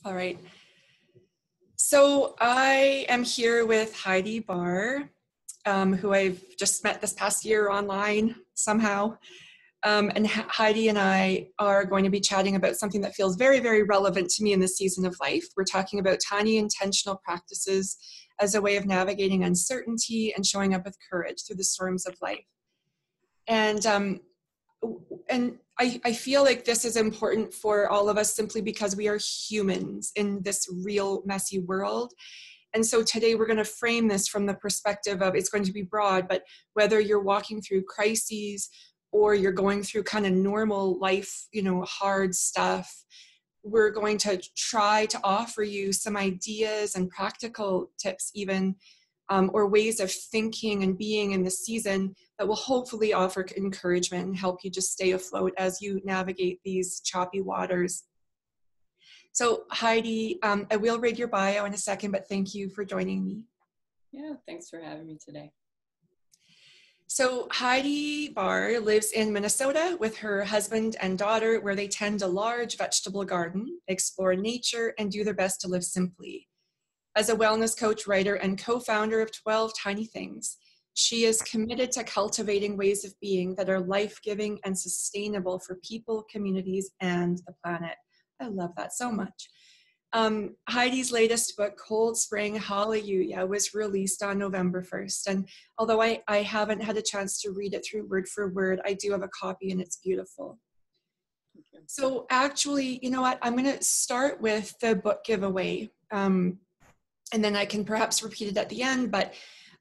All right. So I am here with Heidi Barr, who I've just met this past year online somehow. And Heidi and I are going to be chatting about something that feels very, very relevant to me in this season of life. We're talking about tiny intentional practices as a way of navigating uncertainty and showing up with courage through the storms of life. And I feel like this is important for all of us simply because we are humans in this real messy world. And so today we're going to frame this from the perspective of, it's going to be broad, but whether you're walking through crises or you're going through kind of normal life, hard stuff, we're going to try to offer you some ideas and practical tips even, or ways of thinking and being in the season that will hopefully offer encouragement and help you just stay afloat as you navigate these choppy waters. So Heidi, I will read your bio in a second, but thank you for joining me. Yeah, thanks for having me today. So Heidi Barr lives in Minnesota with her husband and daughter, where they tend a large vegetable garden, explore nature, and do their best to live simply. As a wellness coach, writer, and co-founder of 12 Tiny Things, she is committed to cultivating ways of being that are life-giving and sustainable for people, communities, and the planet. I love that so much. Heidi's latest book, Cold Spring Hallelujah, was released on November 1st. And although I haven't had a chance to read it through word for word, I do have a copy and it's beautiful. So actually, you know what? I'm going to start with the book giveaway. And then I can perhaps repeat it at the end. But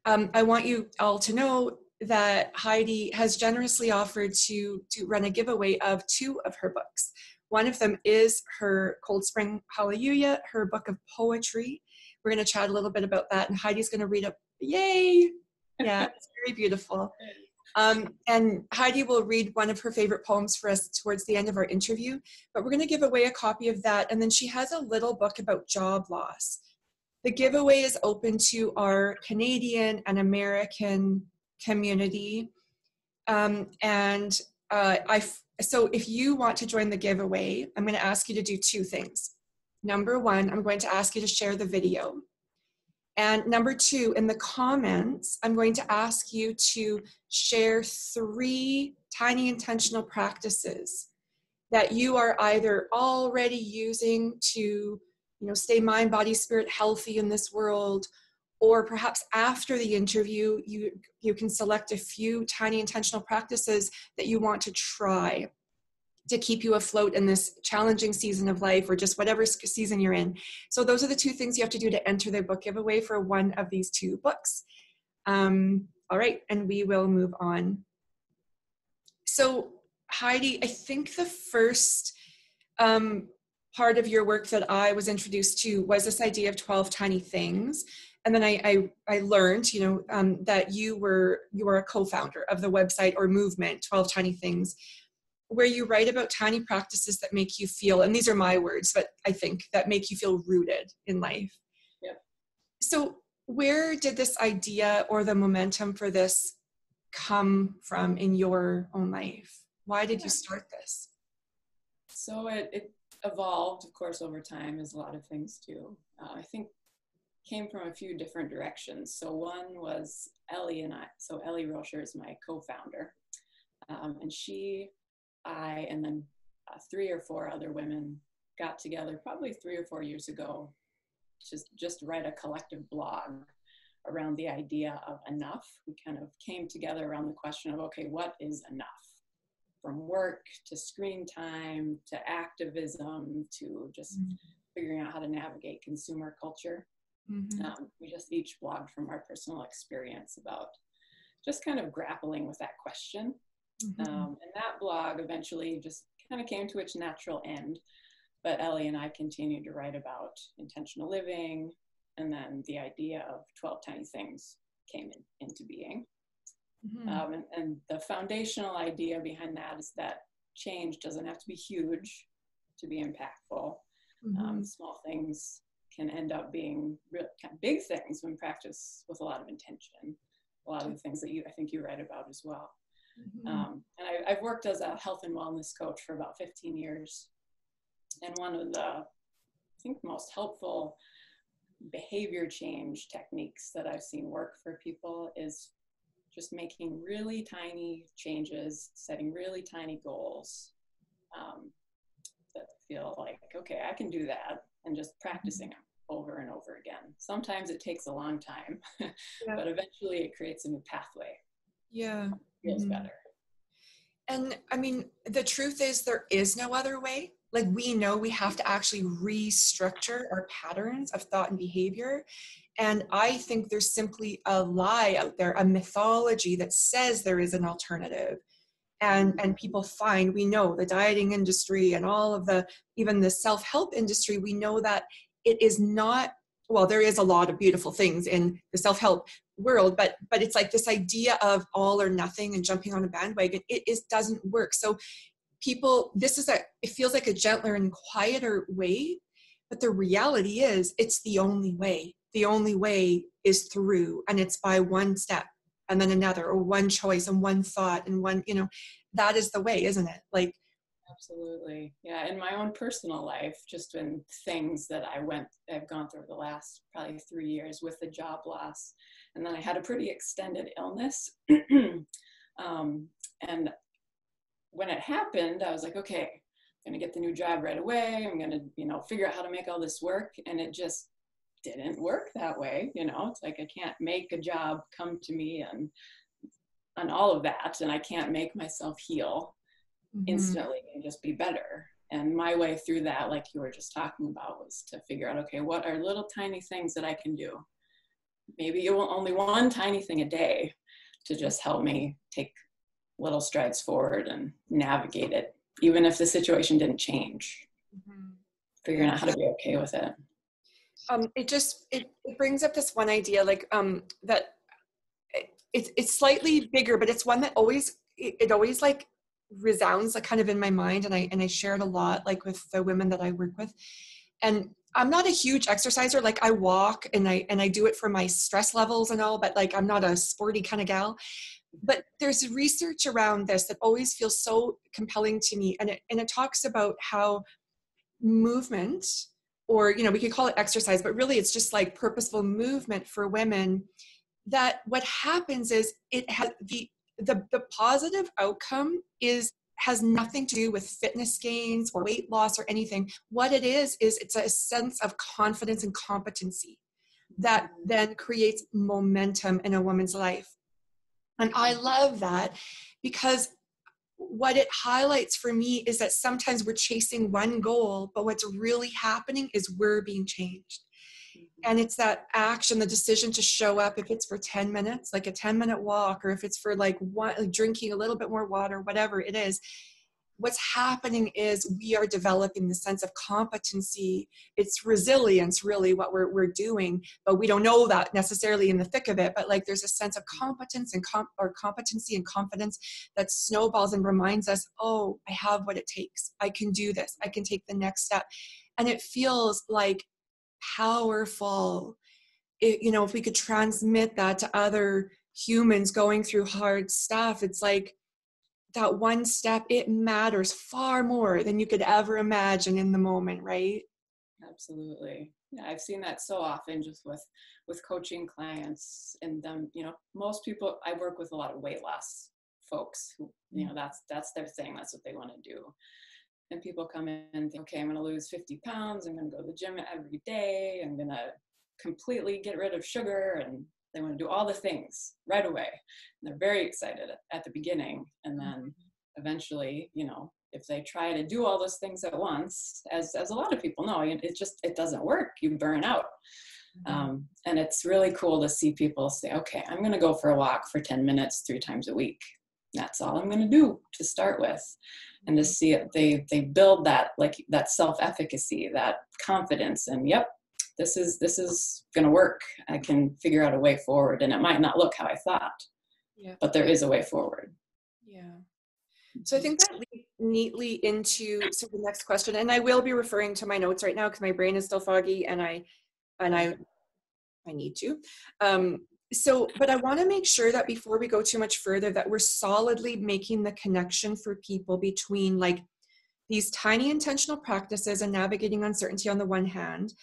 I want you all to know that Heidi has generously offered to run a giveaway of 2 of her books. One of them is her Cold Spring Hallelujah, her book of poetry. We're going to chat a little bit about that, and Heidi's going to read it. Yay! Yeah, it's very beautiful. And Heidi will read one of her favorite poems for us towards the end of our interview, but we're going to give away a copy of that. And then she has a little book about job loss. The giveaway is open to our Canadian and American community. So if you want to join the giveaway, I'm going to ask you to do 2 things. Number 1, I'm going to ask you to share the video. And number 2, in the comments, I'm going to ask you to share 3 tiny intentional practices that you are either already using to, stay mind, body, spirit healthy in this world, or perhaps after the interview, you can select a few tiny intentional practices that you want to try to keep you afloat in this challenging season of life, or just whatever season you're in. So those are the 2 things you have to do to enter the book giveaway for one of these 2 books. All right, and we will move on. So Heidi, I think the first part of your work that I was introduced to was this idea of 12 tiny things. And then I learned, that you were a co-founder of the website or movement, 12 Tiny Things, where you write about tiny practices that make you feel, and these are my words, but I think that make you feel rooted in life. Yeah. So where did this idea or the momentum for this come from in your own life? Why did you start this? So it evolved, of course, over time, as a lot of things do. I think came from a few different directions. So one was Ellie and I. So Ellie Rocher is my co-founder. And I, and then 3 or 4 other women got together probably 3 or 4 years ago, just write a collective blog around the idea of enough. We kind of came together around the question of, okay, what is enough? From work to screen time to activism to just figuring out how to navigate consumer culture. We just each blogged from our personal experience about just kind of grappling with that question. And that blog eventually just kind of came to its natural end. But Ellie and I continued to write about intentional living, and then the idea of 12 Tiny Things came into being. And the foundational idea behind that is that change doesn't have to be huge to be impactful. Small things can end up being real kind of big things when practiced with a lot of intention. A lot of the things that I think you write about as well. And I've worked as a health and wellness coach for about 15 years. And one of the think the most helpful behavior change techniques that I've seen work for people is just making really tiny changes, setting really tiny goals that feel like, okay, I can do that, and just practicing them over and over again. Sometimes it takes a long time, Yeah. but eventually it creates a new pathway. Yeah. It feels better. And I mean, the truth is there is no other way. Like, we know we have to actually restructure our patterns of thought and behavior. And I think there's simply a lie out there, a mythology that says there is an alternative. And people find, we know the dieting industry and all of the, even the self-help industry, we know that it is not, well, there is a lot of beautiful things in the self-help world, but it's like this idea of all or nothing and jumping on a bandwagon, doesn't work. So people, it feels like a gentler and quieter way, but the reality is it's the only way. The only way is through, and it's by one step and then another, or one choice and one thought and one, that is the way, isn't it? Like, absolutely. Yeah. In my own personal life, just in things that I've gone through the last probably 3 years with the job loss. And then I had a pretty extended illness. And when it happened, I was like, okay, I'm going to get the new job right away. I'm going to, figure out how to make all this work. And it just didn't work that way. It's like, I can't make a job come to me and all of that. And I can't make myself heal instantly and just be better. And my way through that, like you were just talking about, was to figure out, okay, what are little tiny things that I can do? Maybe it will only one tiny thing a day to just help me take little strides forward and navigate it, even if the situation didn't change. Figuring out how to be okay with it. It brings up this one idea, like that it's slightly bigger, but it's one that always like resounds, like kind of in my mind, and I share it a lot, like with the women that I work with. And I'm not a huge exerciser. Like, I walk and I do it for my stress levels and all, but like, I'm not a sporty kind of gal. But there's research around this that always feels so compelling to me. And it talks about how movement, or, we could call it exercise, but really it's just like purposeful movement for women, that what happens is it has the positive outcome has nothing to do with fitness gains or weight loss or anything. What it is it's a sense of confidence and competency that then creates momentum in a woman's life. And I love that, because what it highlights for me is that sometimes we're chasing one goal, but what's really happening is we're being changed. And it's that action, the decision to show up, if it's for 10 minutes, like a 10-minute walk, or if it's for like drinking a little bit more water, whatever it is. What's happening is we are developing the sense of competency. It's resilience, really, what we're doing, but we don't know that necessarily in the thick of it. But like, there's a sense of competence and competency and confidence that snowballs and reminds us, oh, I have what it takes. I can do this. I can take the next step. And it feels like powerful. If we could transmit that to other humans going through hard stuff, it's like, that one step, it matters far more than you could ever imagine in the moment, right? Absolutely. Yeah, I've seen that so often just with coaching clients, and them, most people, I work with a lot of weight loss folks who, that's their thing. That's what they want to do. And people come in and think, okay, I'm going to lose 50 pounds. I'm going to go to the gym every day. I'm going to completely get rid of sugar, and they want to do all the things right away. And they're very excited at the beginning. And then eventually, if they try to do all those things at once, as a lot of people know, it doesn't work. You burn out. And it's really cool to see people say, okay, I'm going to go for a walk for 10 minutes 3 times a week. That's all I'm going to do to start with. And to see it, they build that, like that self-efficacy, that confidence, and yep, this is going to work. I can figure out a way forward, and it might not look how I thought, but there is a way forward. Yeah. So I think that leads neatly into the next question, and I will be referring to my notes right now because my brain is still foggy, and I need to. But I want to make sure that before we go too much further, that we're solidly making the connection for people between like these tiny intentional practices and navigating uncertainty on the one hand,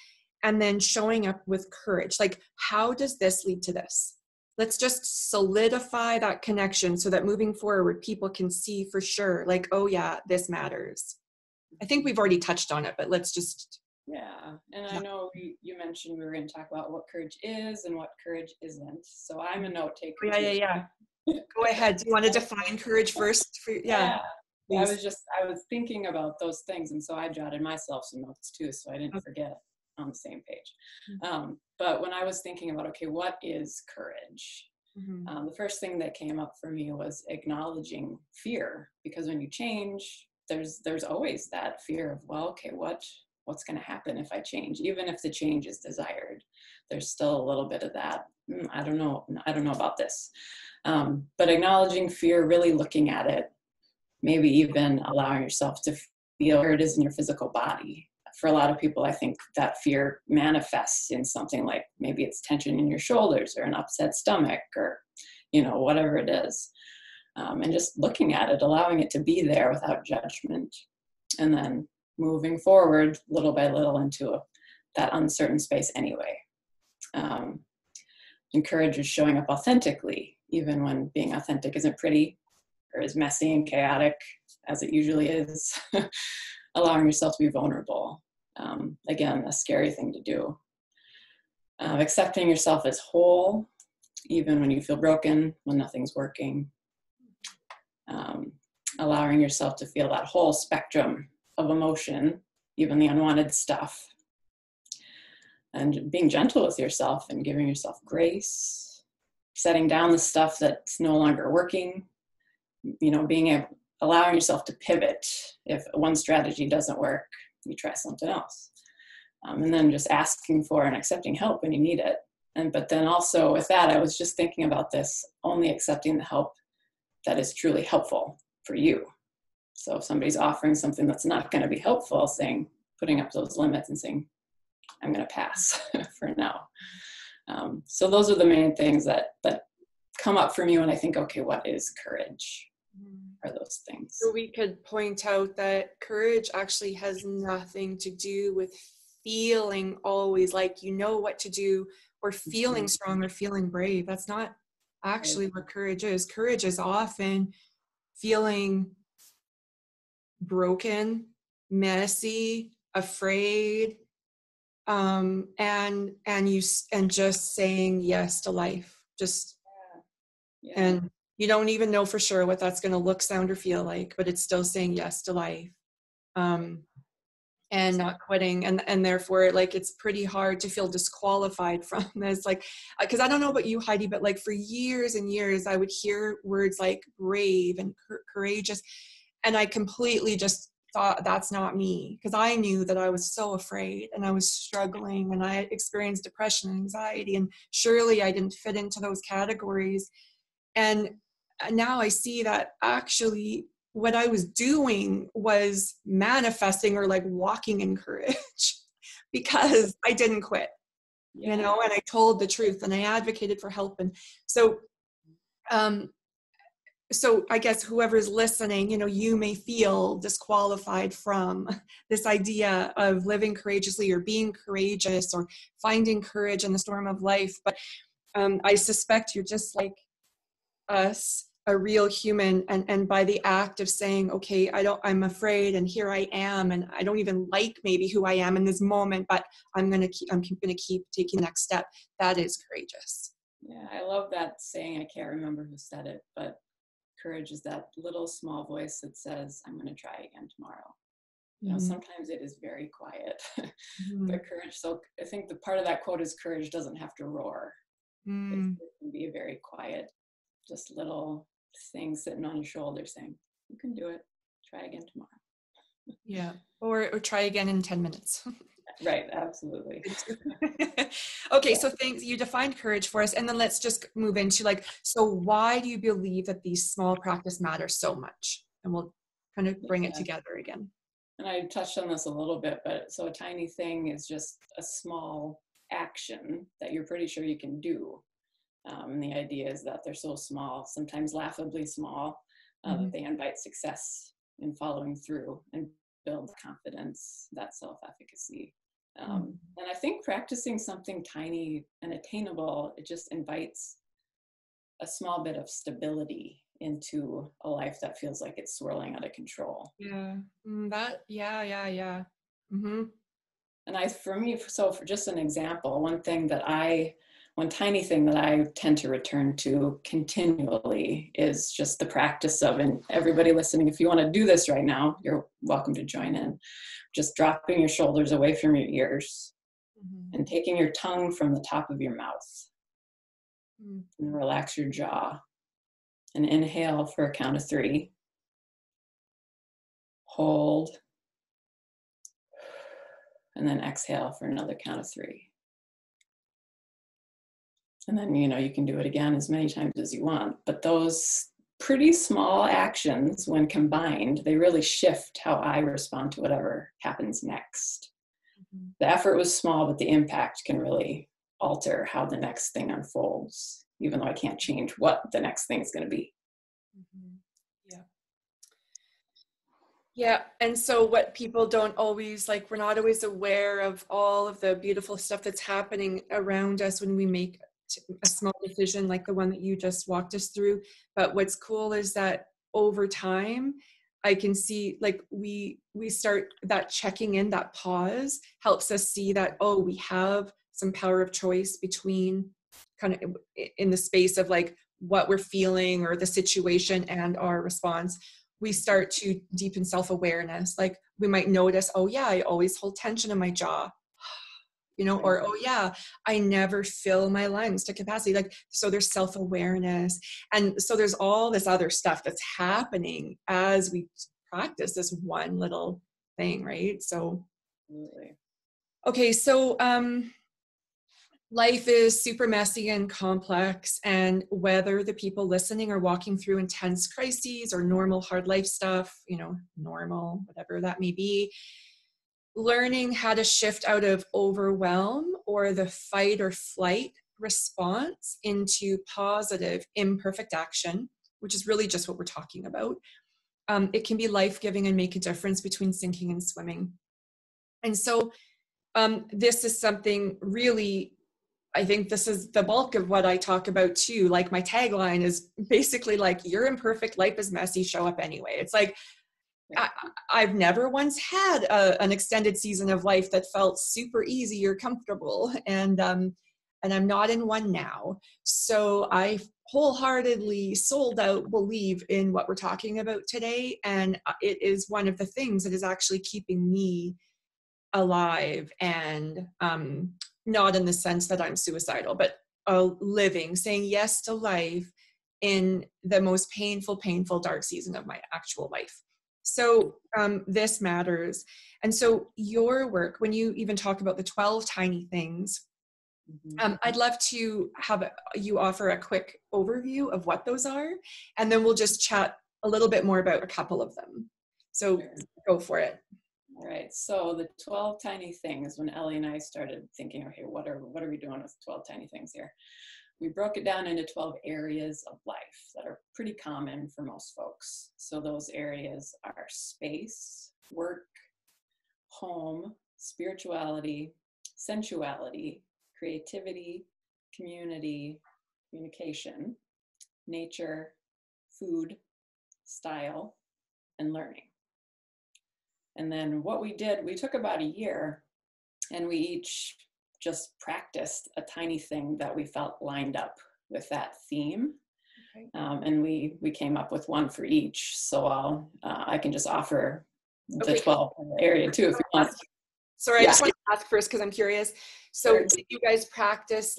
and then showing up with courage. Like, how does this lead to this? Let's just solidify that connection so that moving forward, people can see for sure, like, oh yeah, this matters. I think we've already touched on it, but let's just. Yeah, and I know you mentioned we were going to talk about what courage is and what courage isn't. So I'm a note taker Yeah, too. yeah, yeah. Go ahead. Do you want to define courage first? Yeah, I please. was thinking about those things, and so I jotted myself some notes too, so I didn't forget on the same page. But when I was thinking about, okay, what is courage? The first thing that came up for me was acknowledging fear, because when you change, there's always that fear of, well, okay, what's going to happen if I change? Even if the change is desired, there's still a little bit of that. I don't know about this. But acknowledging fear, really looking at it, maybe even allowing yourself to feel where it is in your physical body. For a lot of people, I think that fear manifests in something like maybe it's tension in your shoulders or an upset stomach or, whatever it is. And just looking at it, allowing it to be there without judgment. And then moving forward little by little into that uncertain space anyway. And courage is showing up authentically, even when being authentic isn't pretty or as messy and chaotic as it usually is. Allowing yourself to be vulnerable. Again, a scary thing to do. Accepting yourself as whole, even when you feel broken, when nothing's working. Allowing yourself to feel that whole spectrum of emotion, even the unwanted stuff. And being gentle with yourself and giving yourself grace. Setting down the stuff that's no longer working. Allowing yourself to pivot. If one strategy doesn't work, you try something else. And then just asking for and accepting help when you need it. But then also with that, I was just thinking about this, only accepting the help that is truly helpful for you. So if somebody's offering something that's not going to be helpful, putting up those limits and saying, I'm going to pass for now. So those are the main things that come up for me when I think, okay, what is courage? Are those things. So we could point out that courage actually has nothing to do with feeling always like you know what to do, or feeling strong or feeling brave. That's not actually what courage is. Courage is often feeling broken, messy, afraid, and just saying yes to life. And you don't even know for sure what that's going to look, sound, or feel like, but it's still saying yes to life, and not quitting. And therefore, like, it's pretty hard to feel disqualified from this. Like, because I don't know about you, Heidi, but like for years and years, I would hear words like brave and courageous, and I completely just thought that's not me, because I knew that I was so afraid and I was struggling and I experienced depression and anxiety, and surely I didn't fit into those categories. And now I see that actually what I was doing was manifesting or like walking in courage because I didn't quit, and I told the truth and I advocated for help. And so I guess whoever's listening, you may feel disqualified from this idea of living courageously or being courageous or finding courage in the storm of life. But I suspect you're just like us, a real human, and by the act of saying, okay, I'm afraid, and here I am, and I don't even like maybe who I am in this moment, but I'm gonna keep taking the next step. That is courageous. Yeah, I love that saying. I can't remember who said it, but courage is that little small voice that says, I'm gonna try again tomorrow. Sometimes it is very quiet, but courage. So I think the part of that quote is courage doesn't have to roar. It can be very quiet. Just little things sitting on your shoulder saying, you can do it. Try again tomorrow. Yeah. Or try again in 10 minutes. Right. Absolutely. Okay. So you defined courage for us. And then let's just move into so why do you believe that these small practices matter so much? And we'll kind of bring it together again. And I touched on this a little bit, but so a tiny thing is just a small action that you're pretty sure you can do. And the idea is that they're so small, sometimes laughably small, that they invite success in following through and build confidence, that self-efficacy. And I think practicing something tiny and attainable, it just invites a small bit of stability into a life that feels like it's swirling out of control. Yeah. Yeah. Mm-hmm. And for just an example, one tiny thing that I tend to return to continually is just the practice of, and everybody listening, if you want to do this right now, you're welcome to join in, just dropping your shoulders away from your ears and taking your tongue from the top of your mouth and relax your jaw and inhale for a count of 3. Hold. And then exhale for another count of 3. And then, you can do it again as many times as you want. But those pretty small actions, when combined, they really shift how I respond to whatever happens next. The effort was small, but the impact can really alter how the next thing unfolds, even though I can't change what the next thing is going to be. Yeah. Yeah. And so what people don't always, we're not always aware of all of the beautiful stuff that's happening around us when we make a small decision like the one that you just walked us through. But what's cool is that over time, I can see we start that checking in, that pause helps us see that, we have some power of choice between kind of in the space of what we're feeling or the situation and our response. We start to deepen self-awareness. We might notice, I always hold tension in my jaw, or, I never fill my lungs to capacity. So there's self-awareness. And so there's all this other stuff that's happening as we practice this one little thing, right? So, okay. So, life is super messy and complex, and whether the people listening are walking through intense crises or normal hard life stuff, normal, whatever that may be, learning how to shift out of overwhelm or the fight or flight response into positive, imperfect action, which is really just what we're talking about. It can be life-giving and make a difference between sinking and swimming. And so this is something really, I think this is the bulk of what I talk about too. My tagline is basically you're imperfect, life is messy, show up anyway. It's I've never once had an extended season of life that felt super easy or comfortable. And I'm not in one now. So I wholeheartedly sold out believe in what we're talking about today. And it is one of the things that is actually keeping me alive, and not in the sense that I'm suicidal, but living, saying yes to life in the most painful, dark season of my actual life. So this matters. And so your work, when you even talk about the 12 tiny things, I'd love to have you offer a quick overview of what those are, and then we'll just chat a little bit more about a couple of them. So sure. Go for it. All right. So the 12 tiny things, when Ellie and I started thinking, okay, what are we doing with 12 tiny things here? We broke it down into 12 areas of life that are pretty common for most folks. So those areas are space, work, home, spirituality, sensuality, creativity, community, communication, nature, food, style, and learning. And then what we did, we took about a year and we each just practiced a tiny thing that we felt lined up with that theme. Okay. And we came up with one for each. So I can just offer the 12 area too if you want. Sorry, I just want to ask first because I'm curious. So did you guys practice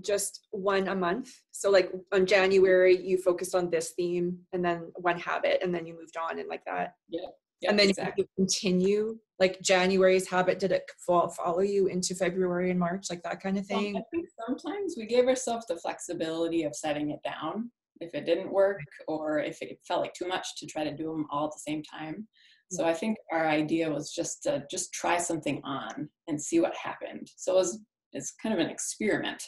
just one a month? So on January, you focused on this theme and then one habit, and then you moved on and like that? Yeah. And then you continue, January's habit, did it follow you into February and March, that kind of thing? I think sometimes we gave ourselves the flexibility of setting it down if it didn't work, or if it felt like too much to try to do them all at the same time. So I think our idea was just to try something on and see what happened. So it's kind of an experiment.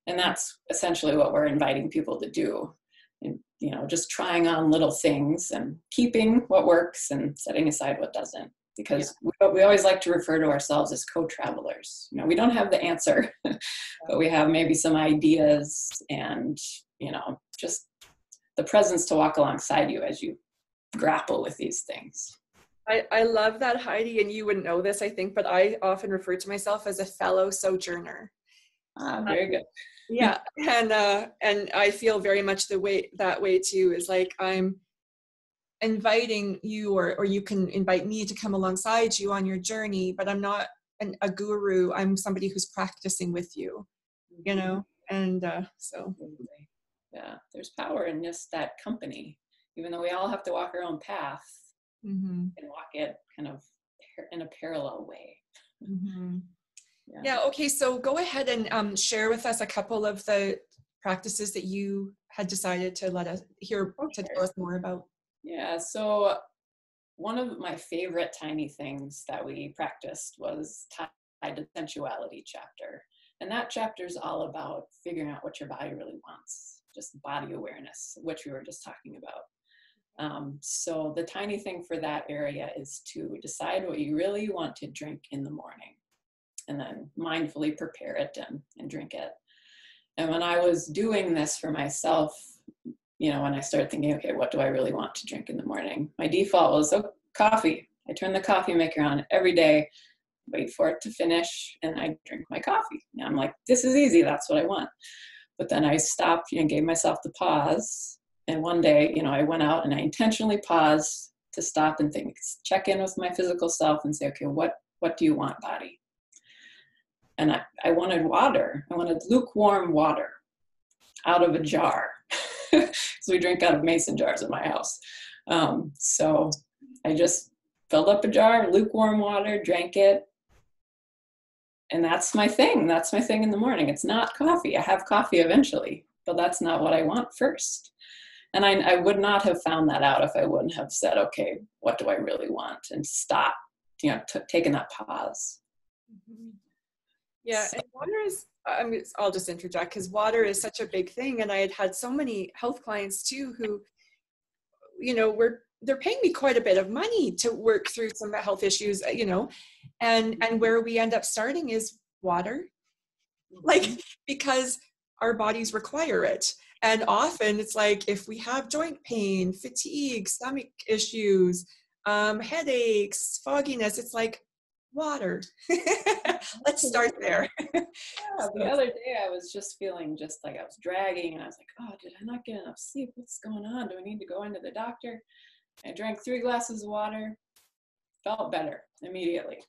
And that's essentially what we're inviting people to do. and, just trying on little things and keeping what works and setting aside what doesn't. Because we always like to refer to ourselves as co-travelers. We don't have the answer, but we have maybe some ideas and, just the presence to walk alongside you as you grapple with these things. I love that, Heidi, and you wouldn't know this, I think, but I often refer to myself as a fellow sojourner. Very good. Yeah, and I feel very much that way too. Is like I'm inviting you, or you can invite me to come alongside you on your journey, but I'm not a guru. I'm somebody who's practicing with you, and so. Yeah, there's power in just that company, even though we all have to walk our own path. And walk it kind of in a parallel way. Yeah. Okay. So go ahead and share with us a couple of the practices that you had decided to let us hear, to tell us more about. Yeah. So one of my favorite tiny things that we practiced was tied to sensuality chapter. And that chapter is all about figuring out what your body really wants, just body awareness, which we were just talking about. So the tiny thing for that area is to decide what you really want to drink in the morning, and then mindfully prepare it and drink it. And when I was doing this for myself, when I started thinking, okay, what do I really want to drink in the morning? My default was coffee. I turn the coffee maker on every day, wait for it to finish, and I drink my coffee. And I'm like, this is easy. That's what I want. But then I stopped and gave myself the pause. And one day, I went out and I intentionally paused to stop and think, check in with my physical self and say, okay, what do you want, body? And I wanted water. I wanted lukewarm water out of a jar. So we drink out of mason jars in my house. So I just filled up a jar, lukewarm water, drank it. And that's my thing. That's my thing in the morning. It's not coffee. I have coffee eventually, but that's not what I want first. And I would not have found that out if I wouldn't have said, okay, what do I really want? And stop, taking that pause. Yeah, and water is, I'll just interject, because water is such a big thing. And I had so many health clients too who, they're paying me quite a bit of money to work through some health issues, and where we end up starting is water, because our bodies require it. And often it's like, if we have joint pain, fatigue, stomach issues, headaches, fogginess, it's like water. Let's start there. Yeah, the other day I was just feeling just like I was dragging, and I was like, oh, did I not get enough sleep? What's going on? Do I need to go into the doctor? I drank 3 glasses of water, felt better immediately.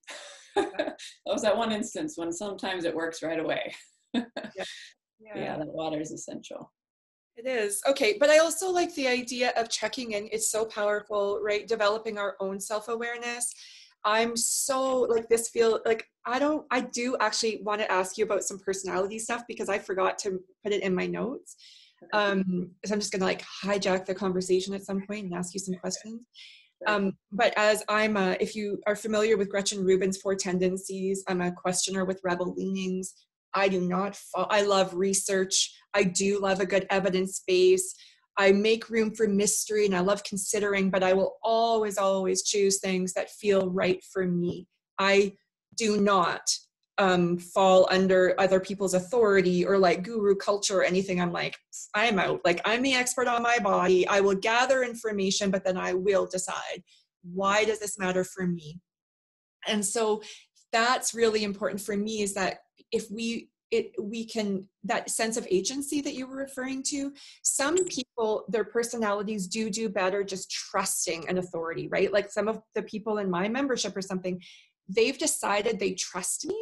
That was that one instance when sometimes it works right away. Yeah, that water is essential. It is. Okay, but I also like the idea of checking in. It's so powerful, right? Developing our own self-awareness. I'm so I do actually want to ask you about some personality stuff, because I forgot to put it in my notes. So I'm just going to hijack the conversation at some point and ask you some questions. But as if you are familiar with Gretchen Rubin's 4 tendencies, I'm a questioner with rebel leanings. I do not I love research. I do love a good evidence base. I make room for mystery, and I love considering, but I will always, always choose things that feel right for me. I do not fall under other people's authority or guru culture or anything. I'm out. I'm the expert on my body. I will gather information, but then I will decide, why does this matter for me? And so that's really important for me, is that if we can, that sense of agency that you were referring to, some people, their personalities do better just trusting an authority, right? Like some of the people in my membership or something, they've decided they trust me.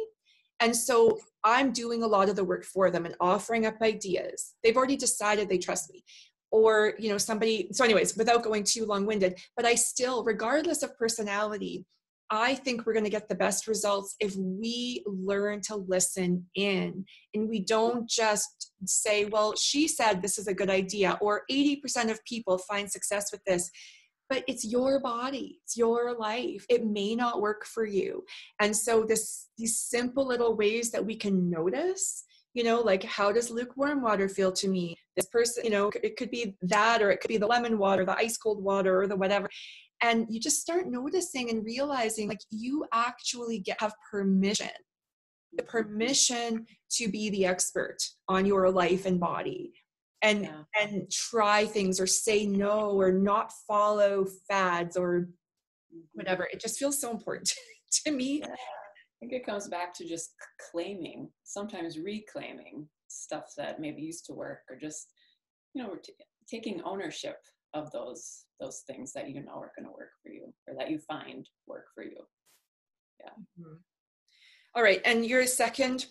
And so I'm doing a lot of the work for them and offering up ideas. They've already decided they trust me. Or, somebody, so anyways, without going too long-winded, but I still, regardless of personality, I think we're going to get the best results if we learn to listen in, and we don't just say, well, she said this is a good idea, or 80% of people find success with this. But it's your body, it's your life. It may not work for you. And so these simple little ways that we can notice, you know, like, how does lukewarm water feel to me? This person, you know, it could be that, or it could be the lemon water, the ice cold water, or the whatever. And you just start noticing and realizing, like, you actually have permission, the permission to be the expert on your life and body, and and try things, or say no, or not follow fads, or whatever. It just feels so important to me. Yeah. I think it comes back to just claiming, sometimes reclaiming stuff that maybe used to work, or just, you know, taking ownership of those things that you know are going to work for you, or that you find work for you. Yeah. Mm-hmm. All right, and your second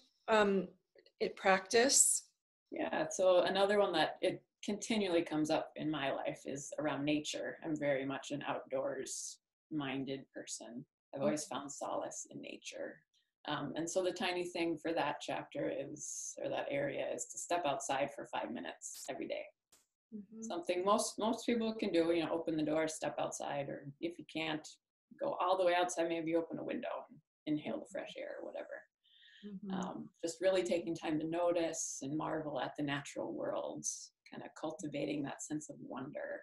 practice? Yeah, so another one that it continually comes up in my life is around nature. I'm very much an outdoors minded person. I've always found solace in nature. And so the tiny thing for that chapter is, or that area, is to step outside for 5 minutes every day. Mm-hmm. Something most people can do, you know, open the door, step outside, or if you can't, go all the way outside, maybe open a window and inhale the fresh air or whatever. Mm-hmm. Just really taking time to notice and marvel at the natural worlds, kind of cultivating that sense of wonder.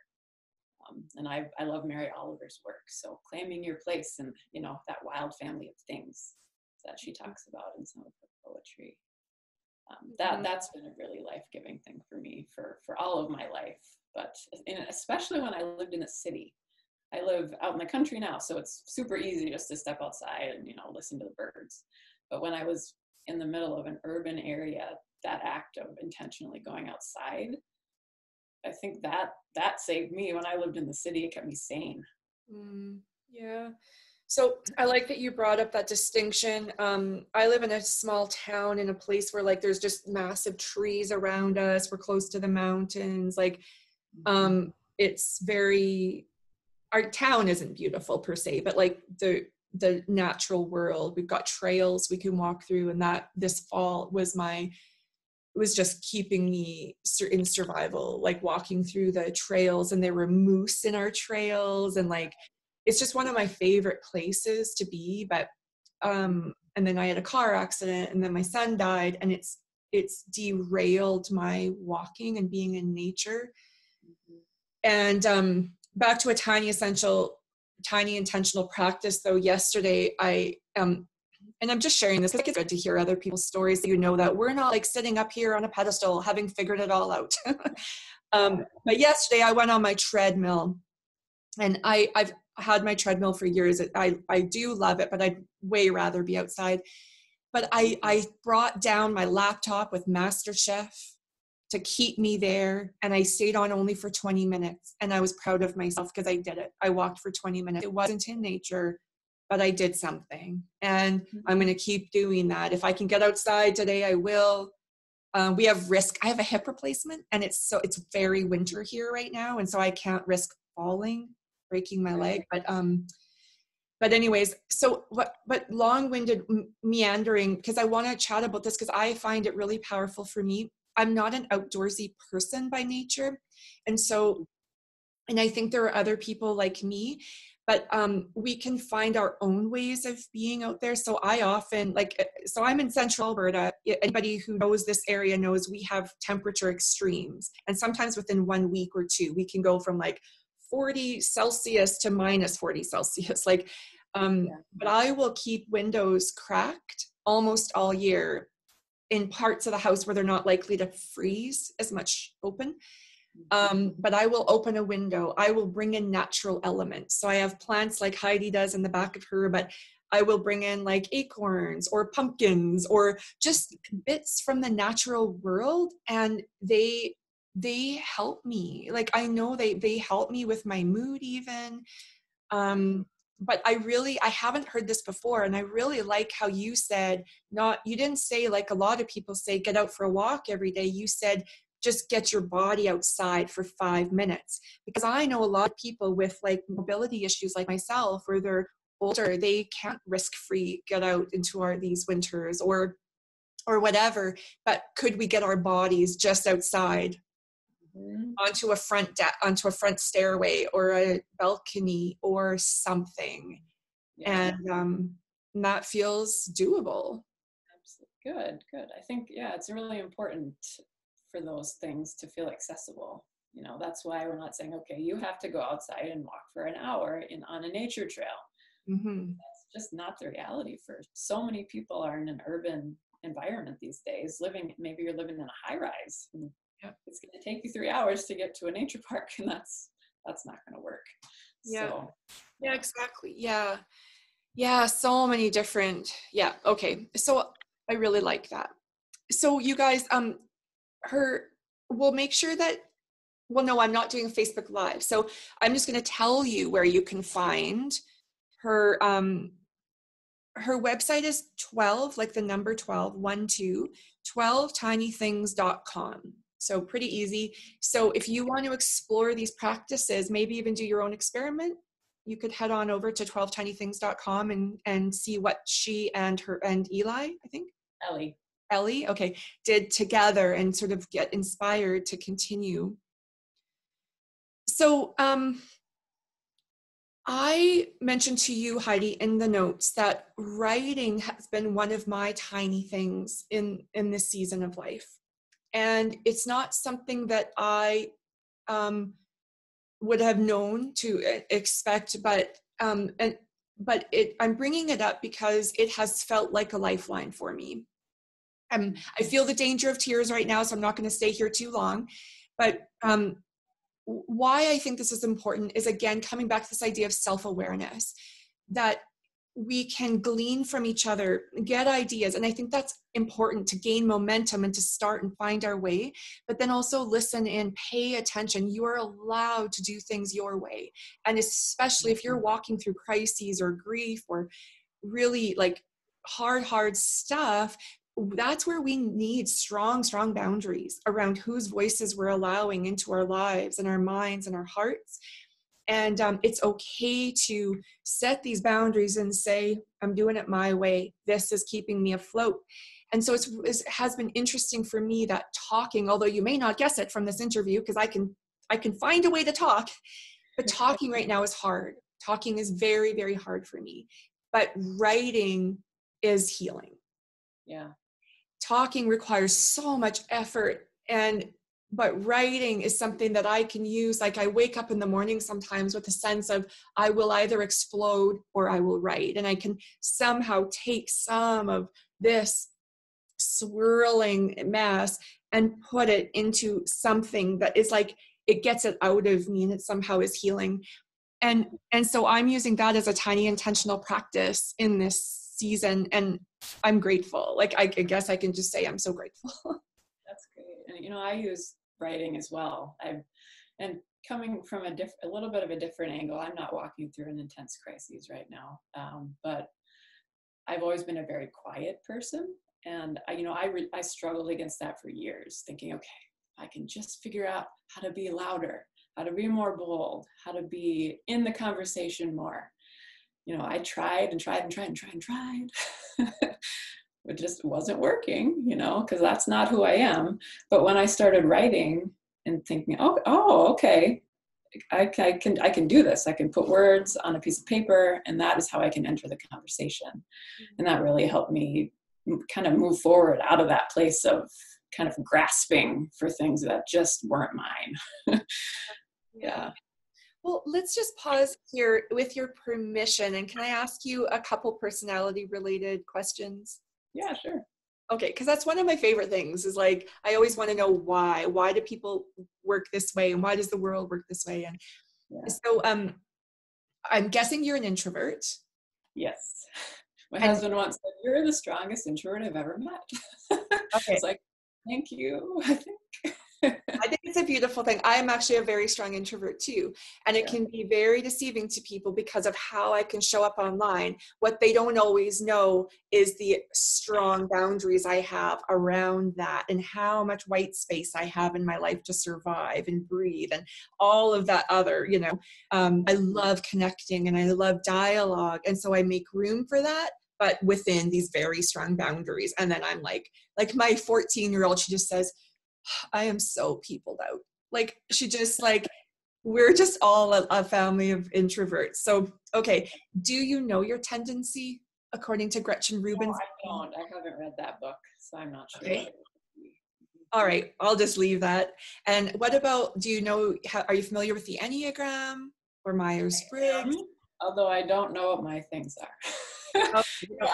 And I love Mary Oliver's work, so claiming your place in, you know, that wild family of things that she talks about in some of her poetry. That's been a really life-giving thing for me for all of my life, but especially when I lived in the city. I live out in the country now, so it's super easy just to step outside and, you know, listen to the birds. But when I was in the middle of an urban area, that act of intentionally going outside, I think that saved me. When I lived in the city, it kept me sane. Yeah. So I like that you brought up that distinction. I live in a small town, in a place where, like, there's just massive trees around us. We're close to the mountains. Like, it's very, our town isn't beautiful per se, but like the natural world, we've got trails we can walk through, and that this fall was just keeping me in survival, like walking through the trails, and there were moose in our trails, and like, it's just one of my favorite places to be. But and then I had a car accident, and then my son died, and it's derailed my walking and being in nature. And back to a tiny intentional practice, though. Yesterday, and I'm just sharing this because it's good to hear other people's stories, so you know that we're not like sitting up here on a pedestal having figured it all out. But yesterday I went on my treadmill, and I've had my treadmill for years. I do love it, but I'd way rather be outside. But I brought down my laptop with MasterChef to keep me there, and I stayed on only for 20 minutes, and I was proud of myself because I did it. I walked for 20 minutes. It wasn't in nature, but I did something, and I'm going to keep doing that. If I can get outside today, I will. We have risk. I have a hip replacement, and it's very winter here right now, and so I can't risk falling, breaking my leg. But anyways, so but long-winded meandering, because I want to chat about this because I find it really powerful for me. I'm not an outdoorsy person by nature, and I think there are other people like me, but we can find our own ways of being out there. So I often so I'm in central Alberta. Anybody who knows this area knows we have temperature extremes, and sometimes within 1 week or two, we can go from like 40 Celsius to minus 40 Celsius. Like, but I will keep windows cracked almost all year in parts of the house where they're not likely to freeze as much open. But I will open a window. I will bring in natural elements. So I have plants like Heidi does in the back of her, but I will bring in like acorns or pumpkins or just bits from the natural world. And they help me. Like, I know they help me with my mood even. But I haven't heard this before. And I really like how you said, you didn't say like a lot of people say, get out for a walk every day. You said, just get your body outside for 5 minutes. Because I know a lot of people with like mobility issues like myself, where they're older, they can't risk-free get out into these winters or whatever. But could we get our bodies just outside? Onto a front stairway or a balcony or something. And that feels doable. Good. I think, yeah, it's really important for those things to feel accessible. That's why we're not saying, okay, you have to go outside and walk for an hour on a nature trail. Mm-hmm. That's just not the reality for so many people are in an urban environment these days, maybe you're living in a high rise. Yeah. It's going to take you 3 hours to get to a nature park, and that's not going to work. Yeah. So, yeah, exactly. Yeah, so many different. Yeah, okay. So I really like that. So you guys, we'll make sure that, well, no, I'm not doing a Facebook Live. So I'm just going to tell you where you can find her. Her website is 12, like the number 12, 12tinythings.com. So pretty easy. So if you want to explore these practices, maybe even do your own experiment, you could head on over to 12tinythings.com and see what she and Eli, I think. Ellie, okay, did together and sort of get inspired to continue. So I mentioned to you, Heidi, in the notes that writing has been one of my tiny things in this season of life. And it's not something that I would have known to expect, but I'm bringing it up because it has felt like a lifeline for me. I feel the danger of tears right now, so I'm not going to stay here too long. But why I think this is important is, again, coming back to this idea of self-awareness, that we can glean from each other, get ideas. And I think that's important to gain momentum and to start and find our way, but then also listen and pay attention. You are allowed to do things your way. And especially if you're walking through crises or grief or really like hard stuff, that's where we need strong boundaries around whose voices we're allowing into our lives and our minds and our hearts. And it's okay to set these boundaries and say, I'm doing it my way. This is keeping me afloat. And so it has been interesting for me that talking, although you may not guess it from this interview, because I can find a way to talk, but talking right now is hard. Talking is very, very hard for me. But writing is healing. Yeah. Talking requires so much effort, but writing is something that I can use. Like I wake up in the morning sometimes with a sense of I will either explode or I will write. And I can somehow take some of this swirling mass and put it into something that is like, it gets it out of me and it somehow is healing. And so I'm using that as a tiny intentional practice in this season. And I'm grateful. Like, I guess I can just say I'm so grateful. That's great. And, I use writing as well. And coming from a little bit of a different angle, I'm not walking through an intense crisis right now. But I've always been a very quiet person. And I struggled against that for years, thinking, okay, I can just figure out how to be louder, how to be more bold, how to be in the conversation more. I tried. It just wasn't working, because that's not who I am. But when I started writing and thinking, okay, I can do this. I can put words on a piece of paper, and that is how I can enter the conversation. And that really helped me kind of move forward out of that place of kind of grasping for things that just weren't mine. Yeah. Well, let's just pause here with your permission. And can I ask you a couple personality related questions? Yeah, sure. Okay, because that's one of my favorite things is like, I always want to know why. Why do people work this way? And why does the world work this way? And so I'm guessing you're an introvert. Yes. My husband once said, you're the strongest introvert I've ever met. Okay. It's like, thank you, I think. I think it's a beautiful thing. I am actually a very strong introvert too. And it can be very deceiving to people because of how I can show up online. What they don't always know is the strong boundaries I have around that and how much white space I have in my life to survive and breathe and all of that other, I love connecting and I love dialogue. And so I make room for that, but within these very strong boundaries. And then I'm like my 14-year-old, she just says, I am so peopled out. Like she just we're just all a family of introverts. So, okay. Do you know your tendency? according to Gretchen No, Rubin's? I don't. I haven't read that book, so I'm not sure. Okay. All right, I'll just leave that. And what about, do you know, are you familiar with the Enneagram or Myers-Briggs? Although I don't know what my things are. Oh,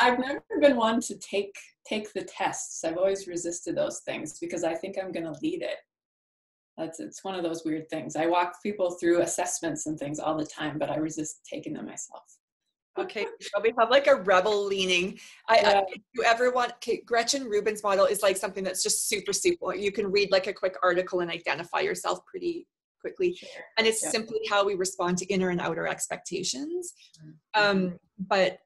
I've never been one to take the tests. I've always resisted those things because I think I'm going to lead it. It's one of those weird things. I walk people through assessments and things all the time, but I resist taking them myself. okay, so we have like a rebel leaning. If you ever want, Gretchen Rubin's model is like something that's just super simple. You can read like a quick article and identify yourself pretty quickly. Sure. And it's simply how we respond to inner and outer expectations. But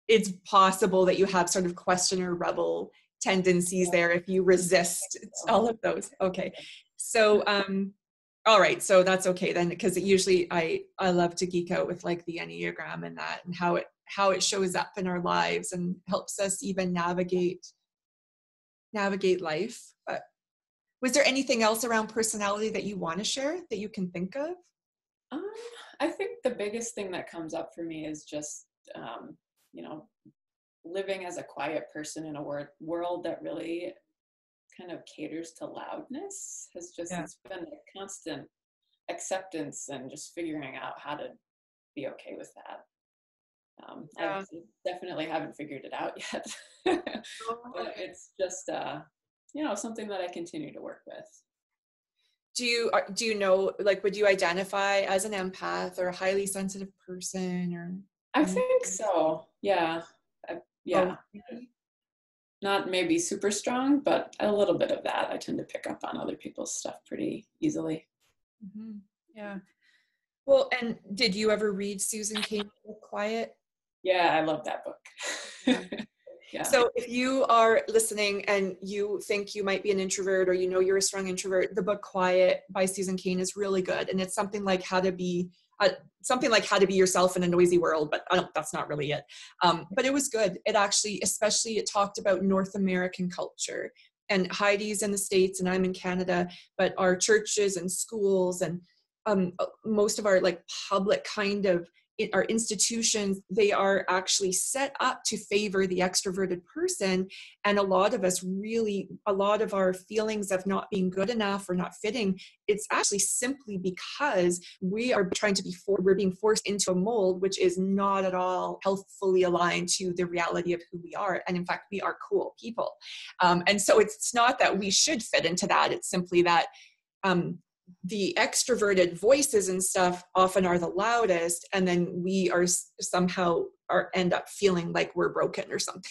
it's possible that you have sort of questioner rebel tendencies there if you resist all of those. Okay. So, all right. So that's okay then, because usually I love to geek out with like the Enneagram and that, and how it shows up in our lives and helps us even navigate life. But was there anything else around personality that you want to share that you can think of? I think the biggest thing that comes up for me is just, living as a quiet person in a world that really kind of caters to loudness it's been a constant acceptance and just figuring out how to be okay with that. I definitely haven't figured it out yet, but it's just, something that I continue to work with. Do you know, like, would you identify as an empath or a highly sensitive person, or? I think so. Yeah. Yeah. Oh. Not maybe super strong, but a little bit of that. I tend to pick up on other people's stuff pretty easily. Mm-hmm. Yeah. Well, and did you ever read Susan Cain's book, Quiet? Yeah, I love that book. Yeah. So if you are listening and you think you might be an introvert, or you're a strong introvert, the book Quiet by Susan Cain is really good. And it's something like how to be yourself in a noisy world, but that's not really it. But it was good. It actually, especially it talked about North American culture, and Heidi's in the States and I'm in Canada, but our churches and schools and most of our like public kind of our institutions, they are actually set up to favor the extroverted person. And a lot of our feelings of not being good enough or not fitting, it's actually simply because we are trying to we're being forced into a mold, which is not at all healthfully aligned to the reality of who we are. And in fact, we are cool people. And so it's not that we should fit into that. It's simply that the extroverted voices and stuff often are the loudest, and then we are somehow end up feeling like we're broken or something.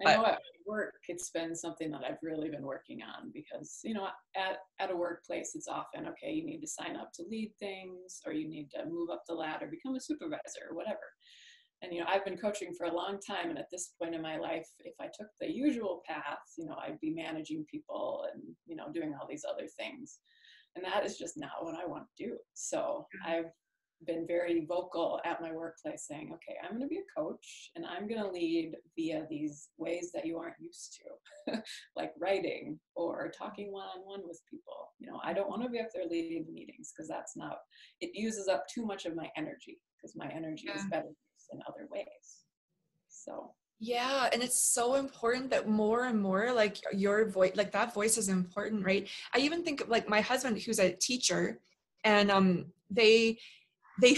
I know at work it's been something that I've really been working on, because at a workplace it's often okay, you need to sign up to lead things, or you need to move up the ladder, become a supervisor or whatever. And I've been coaching for a long time, and at this point in my life, if I took the usual path, I'd be managing people and doing all these other things. And that is just not what I want to do. So I've been very vocal at my workplace saying, okay, I'm going to be a coach and I'm going to lead via these ways that you aren't used to, like writing or talking one-on-one with people. I don't want to be up there leading the meetings, because it uses up too much of my energy, because my energy is better in other ways. So. Yeah. And it's so important that more and more, like your voice, like that voice is important, right? I even think of like my husband, who's a teacher, and they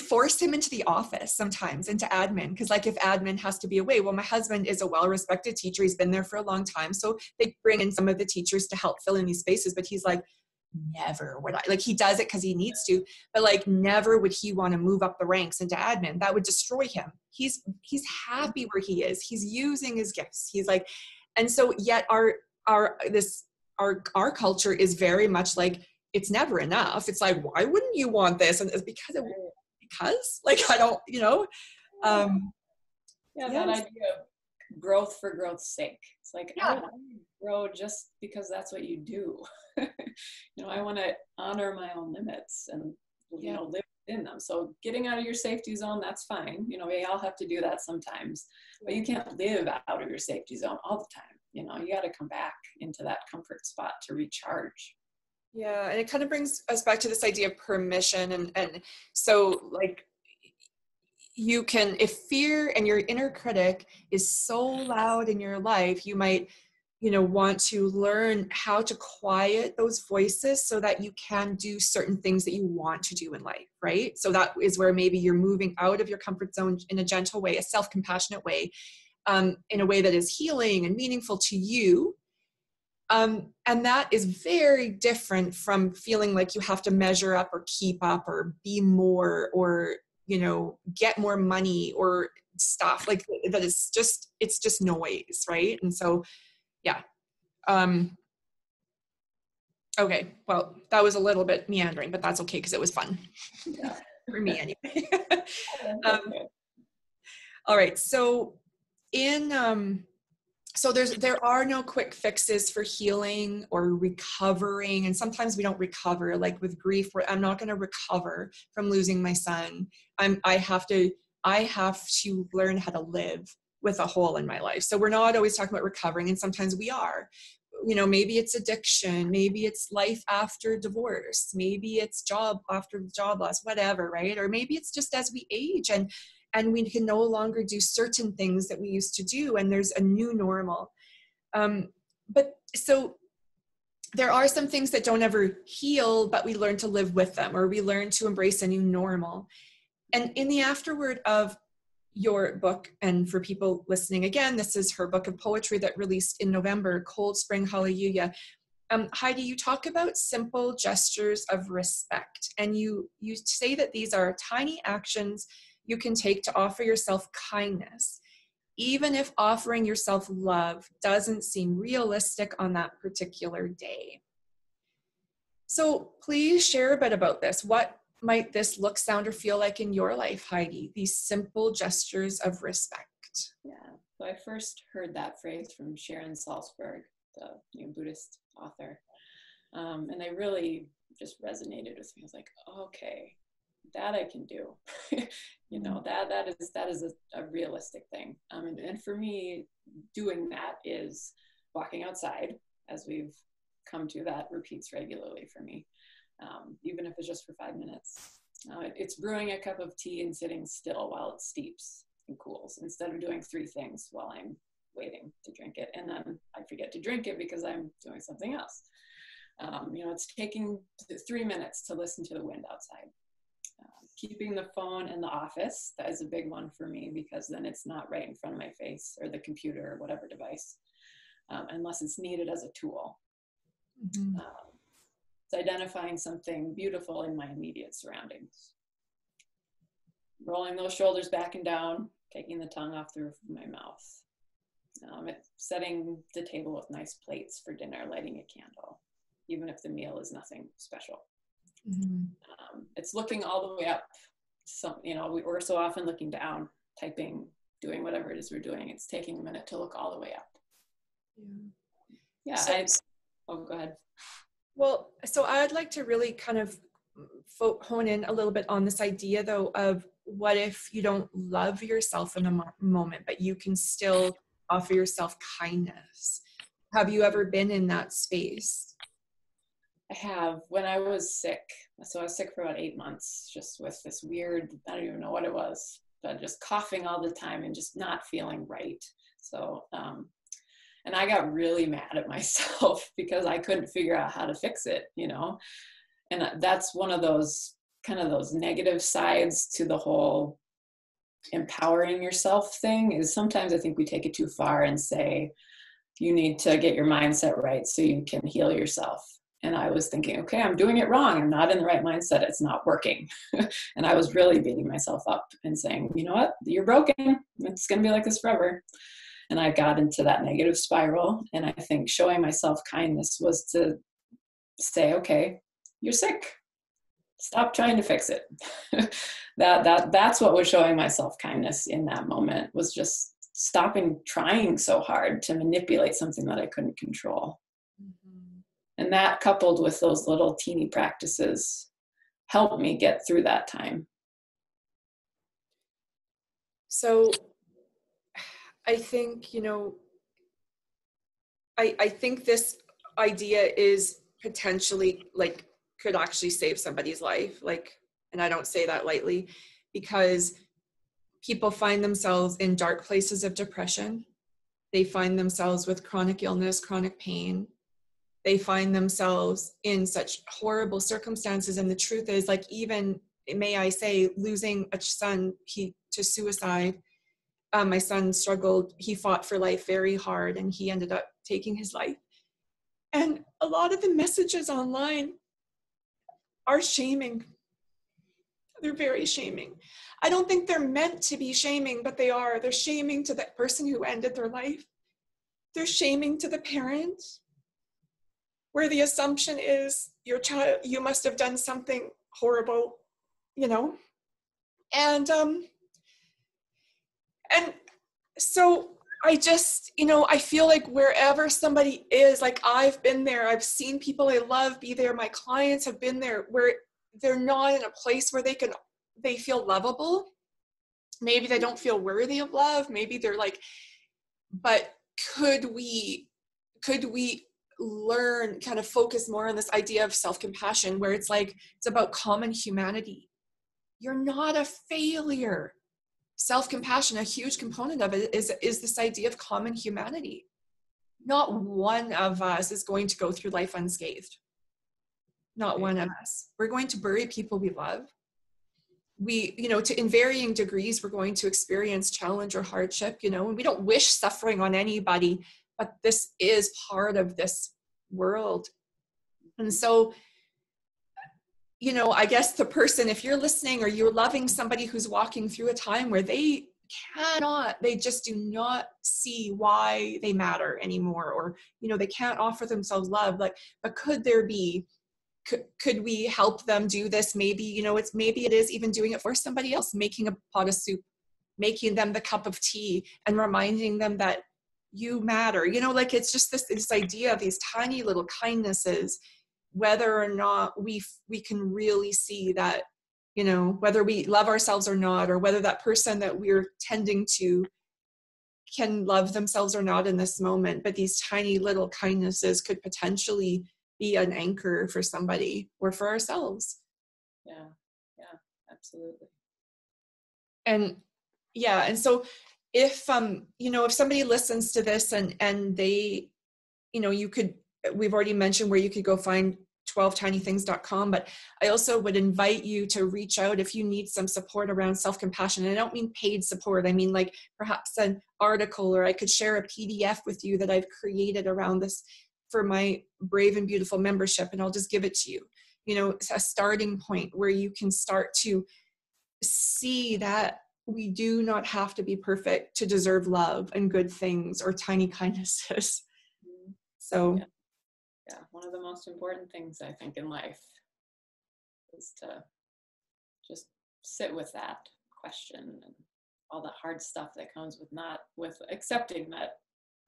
force him into the office sometimes, into admin, because like if admin has to be away, well, my husband is a well-respected teacher, he's been there for a long time, so they bring in some of the teachers to help fill in these spaces. But he's like, never would I, like, he does it because he needs to, but like never would he want to move up the ranks into admin. That would destroy him. He's happy where he is, he's using his gifts, he's like, and so yet our culture is very much like, it's never enough. It's like, why wouldn't you want this? And it's because like, I don't, that idea of growth for growth's sake. It's like, I don't want to grow just because that's what you do. I want to honor my own limits and, live within them. So getting out of your safety zone, that's fine. We all have to do that sometimes, but you can't live out of your safety zone all the time. You got to come back into that comfort spot to recharge. Yeah. And it kind of brings us back to this idea of permission. And so like, you can, if fear and your inner critic is so loud in your life, you might, want to learn how to quiet those voices so that you can do certain things that you want to do in life, right? So that is where maybe you're moving out of your comfort zone in a gentle way, a self-compassionate way, in a way that is healing and meaningful to you. And that is very different from feeling like you have to measure up or keep up or be more or, get more money or stuff like that. It's just noise, right? And so, yeah. Okay, well, that was a little bit meandering, but that's okay because it was fun. Yeah. For me anyway. All right, so there are no quick fixes for healing or recovering, and sometimes we don't recover. Like with grief, where I'm not going to recover from losing my son. I have to learn how to live with a hole in my life. So we're not always talking about recovering, and sometimes we are. Maybe it's addiction, maybe it's life after divorce, maybe it's job after job loss, whatever, right? Or maybe it's just as we age and we can no longer do certain things that we used to do, and there's a new normal. But so there are some things that don't ever heal, but we learn to live with them, or we learn to embrace a new normal. And in the afterword of your book, and for people listening again, this is her book of poetry that released in November, Cold Spring Hallelujah. Heidi, you talk about simple gestures of respect, and you say that these are tiny actions you can take to offer yourself kindness, even if offering yourself love doesn't seem realistic on that particular day. So please share a bit about this. What might this look, sound, or feel like in your life, Heidi? These simple gestures of respect. Yeah, so I first heard that phrase from Sharon Salzberg, the Buddhist author, and they really just resonated with me. I was like, okay, that I can do. that is a realistic thing. And for me, doing that is walking outside, as we've come to. That repeats regularly for me, even if it's just for 5 minutes. It's brewing a cup of tea and sitting still while it steeps and cools, instead of doing 3 things while I'm waiting to drink it, and then I forget to drink it because I'm doing something else. It's taking 3 minutes to listen to the wind outside. Keeping the phone in the office, that is a big one for me, because then it's not right in front of my face, or the computer or whatever device, unless it's needed as a tool. Mm-hmm. It's identifying something beautiful in my immediate surroundings. Rolling those shoulders back and down, taking the tongue off the roof of my mouth. Setting the table with nice plates for dinner, lighting a candle, even if the meal is nothing special. Mm-hmm. It's looking all the way up. We're so often looking down, typing, doing whatever it is we're doing. It's taking a minute to look all the way up. Yeah. Go ahead. Well, so I'd like to really kind of hone in a little bit on this idea, though, of what if you don't love yourself in a moment, but you can still offer yourself kindness? Have you ever been in that space? I have. When I was sick, so I was sick for about 8 months, just with this weird, I don't even know what it was, but just coughing all the time and just not feeling right. So, and I got really mad at myself because I couldn't figure out how to fix it, and that's one of those kind of those negative sides to the whole empowering yourself thing, is sometimes I think we take it too far and say, you need to get your mindset right so you can heal yourself. And I was thinking, okay, I'm doing it wrong. I'm not in the right mindset. It's not working. And I was really beating myself up and saying, you know what, you're broken. It's going to be like this forever. And I got into that negative spiral. And I think showing myself kindness was to say, okay, you're sick. Stop trying to fix it. That's what was showing myself kindness in that moment, was just stopping trying so hard to manipulate something that I couldn't control. Mm-hmm. And that, coupled with those little teeny practices, helped me get through that time. So I think, I think this idea is potentially could actually save somebody's life. And I don't say that lightly, because people find themselves in dark places of depression. They find themselves with chronic illness, chronic pain. They find themselves in such horrible circumstances. And the truth is, like, even, may I say, losing a son to suicide. My son struggled. He fought for life very hard, and he ended up taking his life. And a lot of the messages online are shaming. They're very shaming. I don't think they're meant to be shaming, but they are. They're shaming to that person who ended their life. They're shaming to the parent, where the assumption is your child, you must have done something horrible, you know? And so I just, I feel like wherever somebody is, like, I've been there, I've seen people I love be there. My clients have been there, where they're not in a place where they feel lovable. Maybe they don't feel worthy of love. Maybe they're like, but could we learn, kind of focus more on this idea of self-compassion, where it's like, it's about common humanity. You're not a failure. Self-compassion, a huge component of it is this idea of common humanity. Not one of us is going to go through life unscathed. Not one of us. We're going to bury people we love. We, in varying degrees, we're going to experience challenge or hardship, and we don't wish suffering on anybody, but this is part of this world. And so, I guess the person, if you're listening or you're loving somebody who's walking through a time where they just do not see why they matter anymore, or, they can't offer themselves love, like, but could we help them do this? Maybe, maybe it is even doing it for somebody else, making a pot of soup, making them the cup of tea, and reminding them that you matter, like, it's just this idea of these tiny little kindnesses, whether or not we can really see that, whether we love ourselves or not, or whether that person that we're tending to can love themselves or not in this moment, but these tiny little kindnesses could potentially be an anchor for somebody or for ourselves. Yeah, absolutely. And so if somebody listens to this and they, we've already mentioned where you could go find 12tinythings.com, but I also would invite you to reach out if you need some support around self-compassion. And I don't mean paid support. I mean, like, perhaps an article, or I could share a PDF with you that I've created around this for my Brave and Beautiful membership, and I'll just give it to you. It's a starting point where you can start to see that we do not have to be perfect to deserve love and good things or tiny kindnesses. So yeah, one of the most important things, I think, in life is to just sit with that question and all the hard stuff that comes with accepting that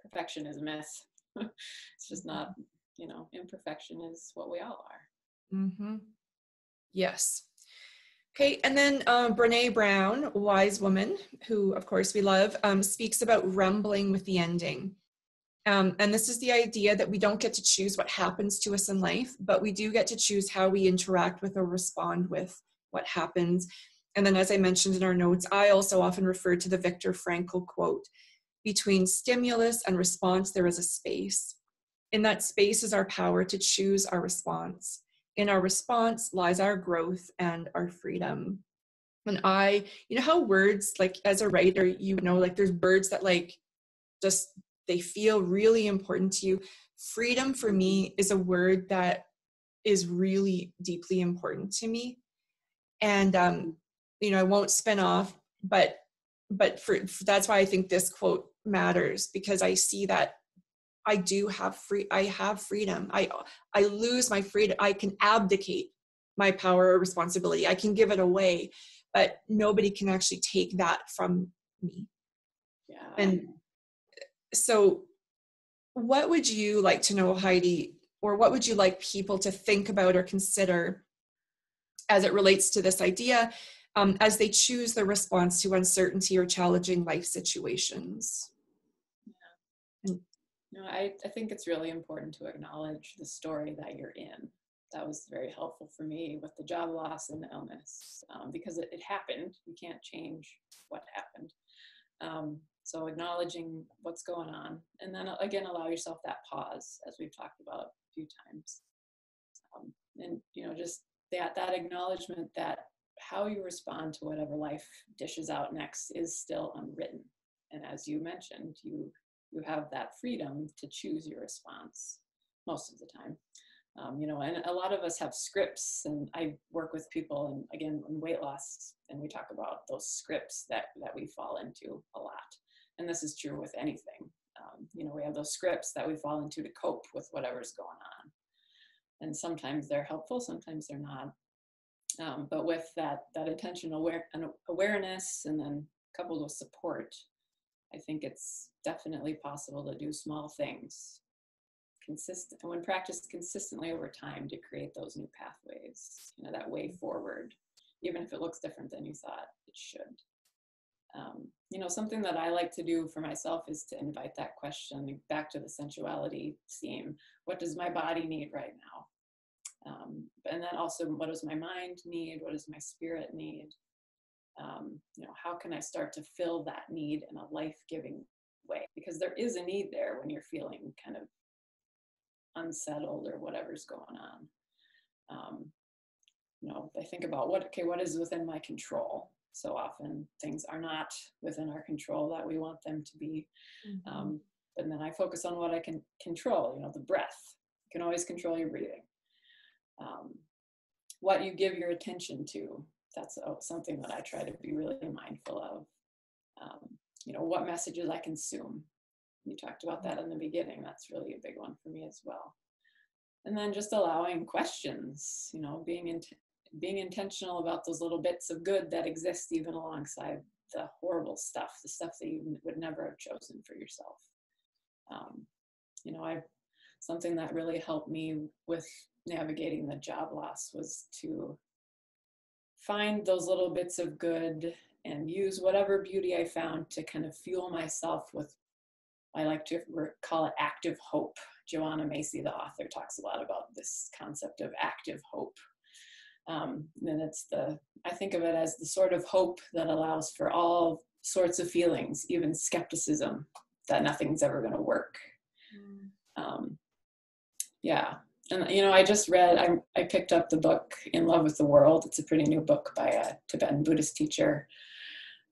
perfection is a myth. It's just not, imperfection is what we all are. Mm-hmm. Yes. Okay, and then Brene Brown, wise woman, who of course we love, speaks about rumbling with the ending. And this is the idea that we don't get to choose what happens to us in life, but we do get to choose how we interact with or respond with what happens. And then, as I mentioned in our notes, I also often refer to the Viktor Frankl quote, between stimulus and response, there is a space. In that space is our power to choose our response. In our response lies our growth and our freedom. And how words, like, as a writer, like, there's words that, like, just, they feel really important to you. Freedom for me is a word that is really deeply important to me. And, I won't spin off, but that's why I think this quote matters, because I see that I have freedom. I lose my freedom. I can abdicate my power or responsibility. I can give it away, but nobody can actually take that from me. Yeah. And so what would you like to know, Heidi, or what would you like people to think about or consider as it relates to this idea, as they choose their response to uncertainty or challenging life situations? I think it's really important to acknowledge the story that you're in. that was very helpful for me with the job loss and the illness, because it happened. You can't change what happened. So acknowledging what's going on, and then again, allow yourself that pause, as we've talked about a few times. And, just that acknowledgement that how you respond to whatever life dishes out next is still unwritten. And as you mentioned, you have that freedom to choose your response most of the time. And a lot of us have scripts, and I work with people, and again, in weight loss, and we talk about those scripts that we fall into a lot. And this is true with anything. We have those scripts that we fall into to cope with whatever's going on. And sometimes they're helpful, sometimes they're not. But with that intentional awareness, and then coupled with support, I think it's definitely possible to do small things when practiced consistently over time, to create those new pathways, that way forward, even if it looks different than you thought it should. Something that I like to do for myself is to invite that question back to the sensuality theme. What does my body need right now? And then also, what does my mind need? What does my spirit need? How can I start to fill that need in a life-giving way? Because there is a need there when you're feeling kind of unsettled or whatever's going on. I think about what is within my control. So often things are not within our control that we want them to be. But then I focus on what I can control, the breath. You can always control your breathing. What you give your attention to, that's something that I try to be really mindful of. What messages I consume. You talked about that in the beginning. That's really a big one for me as well. And then just allowing questions, being intentional about those little bits of good that exist even alongside the horrible stuff, the stuff that you would never have chosen for yourself. Something that really helped me with navigating the job loss was to find those little bits of good and use whatever beauty I found to kind of fuel myself with, I like to call it active hope. Joanna Macy, the author, talks a lot about this concept of active hope. And I think of it as the sort of hope that allows for all sorts of feelings, even skepticism that nothing's ever going to work. And, I just read, I picked up the book In Love with the World. It's a pretty new book by a Tibetan Buddhist teacher.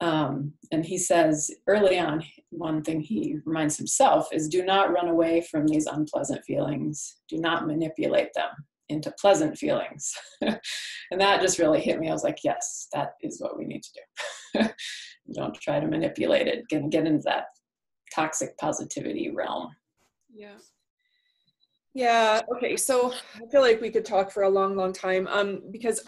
And he says early on, one thing he reminds himself is, do not run away from these unpleasant feelings. Do not manipulate them into pleasant feelings. And that just really hit me. I was like, yes, that is what we need to do. Don't try to manipulate it. Get into that toxic positivity realm. Yeah. Yeah. Okay. So I feel like we could talk for a long, long time. Because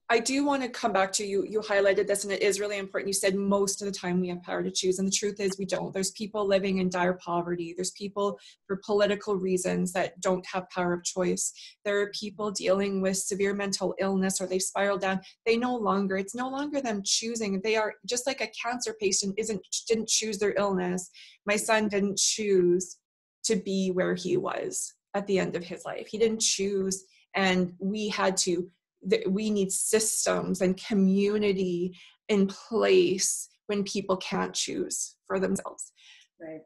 I do want to come back to you. You highlighted this, and it is really important. You said most of the time we have power to choose, and the truth is we don't. There's people living in dire poverty. There's people for political reasons that don't have power of choice. There are people dealing with severe mental illness, or they spiral down. It's no longer them choosing. They are just like a cancer patient didn't choose their illness. My son didn't choose to be where he was at the end of his life. He didn't choose, and we need systems and community in place when people can't choose for themselves. Right.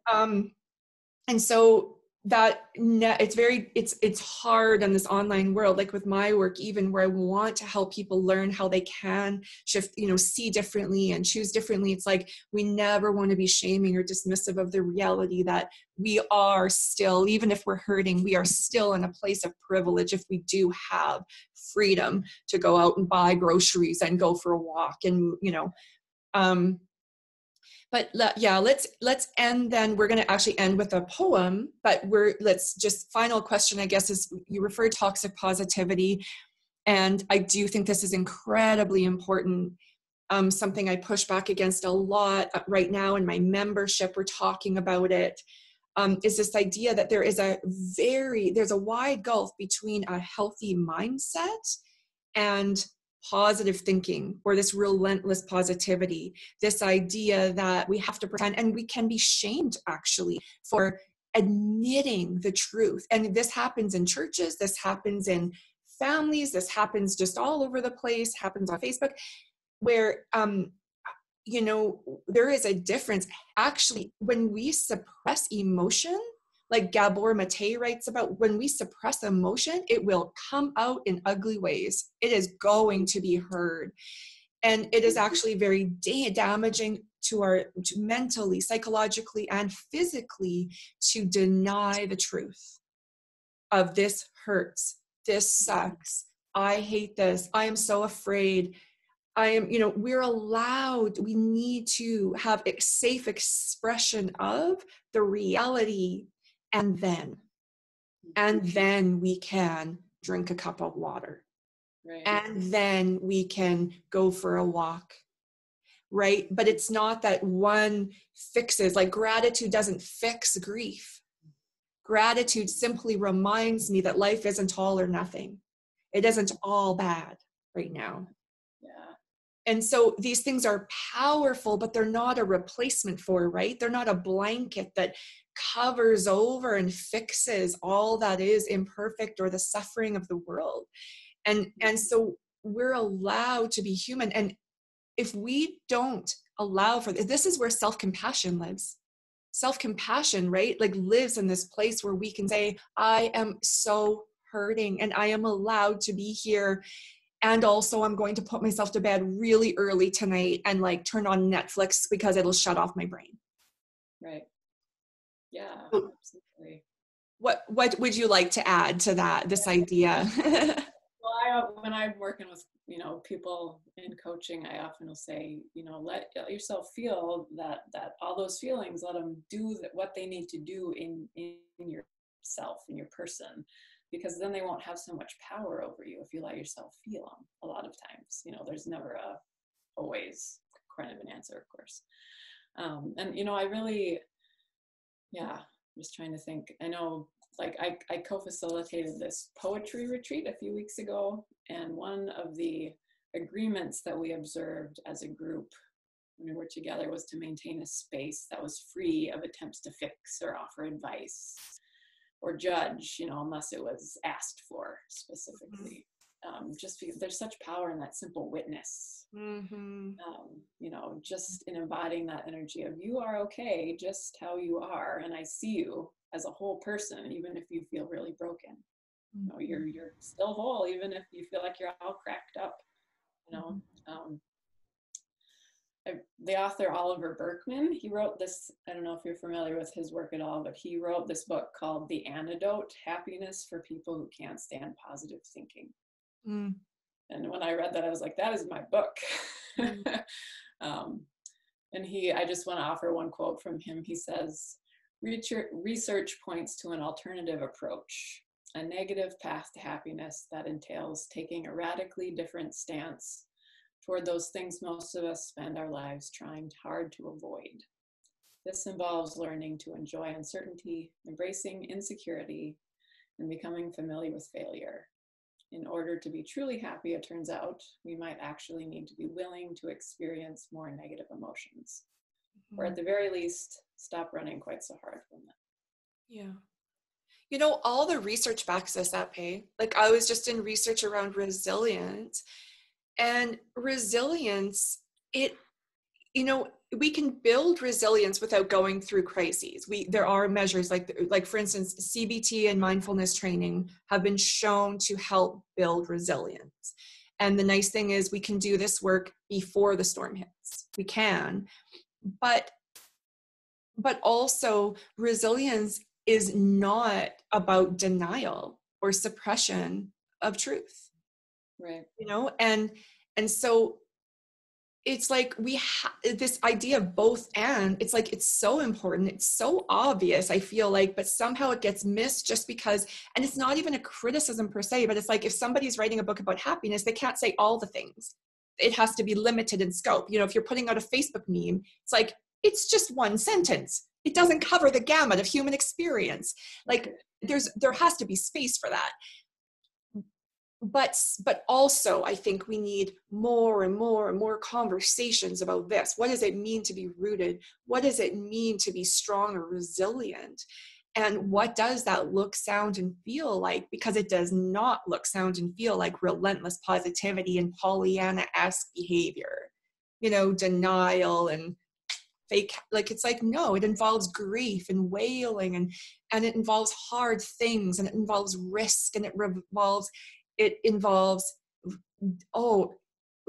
And so it's hard in this online world, like with my work, even where I want to help people learn how they can shift, see differently and choose differently. It's like, we never want to be shaming or dismissive of the reality that we are still, even if we're hurting, we are still in a place of privilege if we do have freedom to go out and buy groceries and go for a walk and, but let's end then. We're going to actually end with a poem, but final question, I guess, is you referred to toxic positivity. And I do think this is incredibly important. Something I push back against a lot right now in my membership, we're talking about it, is this idea that there's a wide gulf between a healthy mindset and positive thinking, or this relentless positivity, this idea that we have to pretend, and we can be shamed actually for admitting the truth. And this happens in churches, this happens in families. This happens just all over the place, happens on Facebook, where, there is a difference. Actually, when we suppress emotion, like Gabor Mate writes about, when we suppress emotion, it will come out in ugly ways. It is going to be heard. And it is actually very damaging to mentally, psychologically, and physically to deny the truth of this hurts, this sucks, I hate this, I am so afraid. We need to have a safe expression of the reality, and then we can drink a cup of water. Right. And then we can go for a walk, right? But it's not that one fixes, like gratitude doesn't fix grief. Gratitude simply reminds me that life isn't all or nothing. It isn't all bad right now. Yeah. And so these things are powerful, but they're not a replacement for, right? They're not a blanket that covers over and fixes all that is imperfect or the suffering of the world. And so we're allowed to be human. And if we don't allow for this is where self-compassion lives. Self-compassion, right? Like lives in this place where we can say, I am so hurting and I am allowed to be here. And also I'm going to put myself to bed really early tonight and like turn on Netflix because it'll shut off my brain. Right. Yeah, absolutely. What would you like to add to that, this idea? Well, when I'm working with, people in coaching, I often will say, let yourself feel that all those feelings, let them do what they need to do in yourself, in your person, because then they won't have so much power over you if you let yourself feel them. A lot of times, there's never always kind of an answer, of course. And, I really, I'm just trying to think. I know, like I co-facilitated this poetry retreat a few weeks ago, and one of the agreements that we observed as a group when we were together was to maintain a space that was free of attempts to fix or offer advice or judge, unless it was asked for specifically. Just because there's such power in that simple witness, just in embodying that energy of you are okay just how you are, and I see you as a whole person, even if you feel really broken. You're still whole, even if you feel like you're all cracked up. The author Oliver Burkeman, he wrote this, I don't know if you're familiar with his work at all, but he wrote this book called The Antidote: Happiness for People Who Can't Stand Positive Thinking. And when I read that, I was like, that is my book. And I just want to offer one quote from him. He says, research points to an alternative approach, a negative path to happiness that entails taking a radically different stance toward those things most of us spend our lives trying hard to avoid. This involves learning to enjoy uncertainty, embracing insecurity, and becoming familiar with failure. In order to be truly happy, it turns out, we might actually need to be willing to experience more negative emotions, or at the very least, stop running quite so hard from them. Yeah. All the research backs this up, hey? Like I was just in research around resilience, and resilience, we can build resilience without going through crises. There are measures like for instance, CBT and mindfulness training have been shown to help build resilience. And the nice thing is we can do this work before the storm hits. We can, but also resilience is not about denial or suppression of truth. Right. And so it's like this idea of both, and it's like, it's so important. It's so obvious, I feel like, but somehow it gets missed just because, and it's not even a criticism per se, but it's like, if somebody's writing a book about happiness, they can't say all the things. It has to be limited in scope. If you're putting out a Facebook meme, it's like, it's just one sentence. It doesn't cover the gamut of human experience. Like there has to be space for that. But also, I think we need more and more and more conversations about this. What does it mean to be rooted? What does it mean to be strong or resilient? And what does that look, sound, and feel like? Because it does not look, sound, and feel like relentless positivity and Pollyanna-esque behavior, denial and fake. Like, it's like, no, it involves grief and wailing, and it involves hard things, and it involves risk, and it involves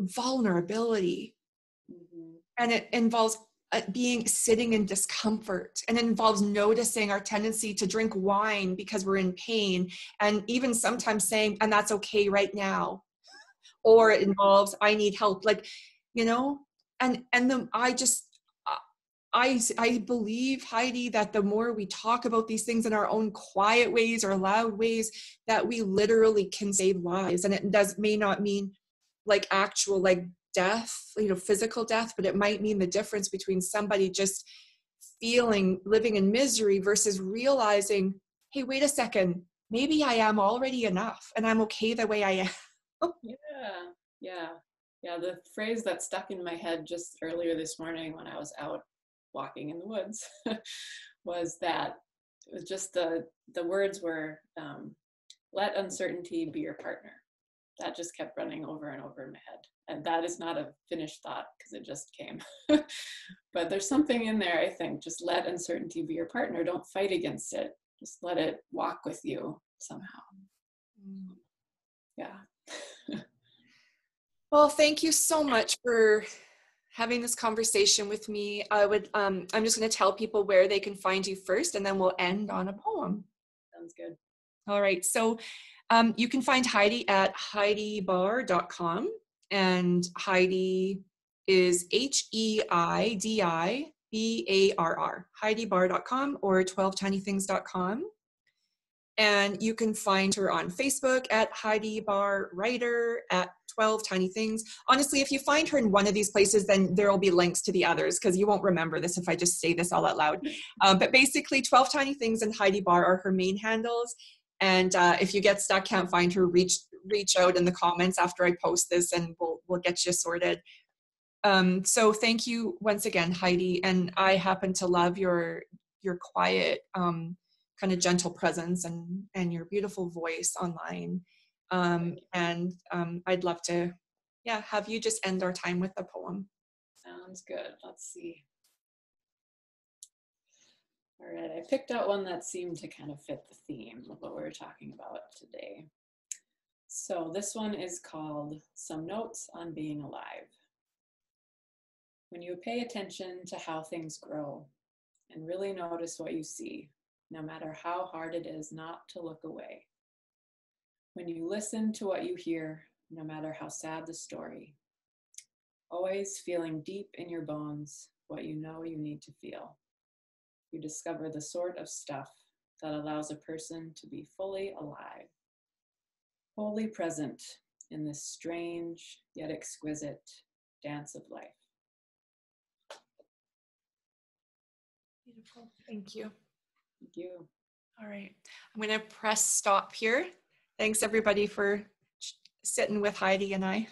vulnerability. Mm-hmm. And it involves sitting in discomfort, and it involves noticing our tendency to drink wine because we're in pain, and even sometimes saying, and that's okay right now. Or it involves, I need help, like, I believe, Heidi, that the more we talk about these things in our own quiet ways or loud ways, that we literally can save lives. And it may not mean like actual like death, physical death, but it might mean the difference between somebody just living in misery versus realizing, hey, wait a second, maybe I am already enough and I'm okay the way I am. Yeah. The phrase that stuck in my head just earlier this morning when I was out walking in the woods was that it was just the words were, let uncertainty be your partner. That just kept running over and over in my head. And that is not a finished thought because it just came. But there's something in there, I think. Just let uncertainty be your partner. Don't fight against it. Just let it walk with you somehow. Yeah. Well, thank you so much for having this conversation with me. I'm just going to tell people where they can find you first, and then we'll end on a poem. Sounds good. All right. So you can find Heidi at heidibarr.com, and Heidi is HEIDIBARR, heidibarr.com, or 12tinythings.com. And you can find her on Facebook at Heidi Barr Writer, at 12 Tiny Things. Honestly, if you find her in one of these places, then there will be links to the others, because you won't remember this if I just say this all out loud. But basically, 12 Tiny Things and Heidi Barr are her main handles. And if you get stuck, can't find her, reach out in the comments after I post this, and we'll get you sorted. So thank you once again, Heidi. And I happen to love your quiet, kind of gentle presence and your beautiful voice online. And I'd love to, have you just end our time with a poem. Sounds good. Let's see. All right, I picked out one that seemed to kind of fit the theme of what we're talking about today. So this one is called Some Notes on Being Alive. When you pay attention to how things grow and really notice what you see, no matter how hard it is not to look away. When you listen to what you hear, no matter how sad the story, always feeling deep in your bones what you know you need to feel. You discover the sort of stuff that allows a person to be fully alive, wholly present in this strange yet exquisite dance of life. Beautiful. Thank you. Thank you. All right. I'm going to press stop here. Thanks everybody for sitting with Heidi and I.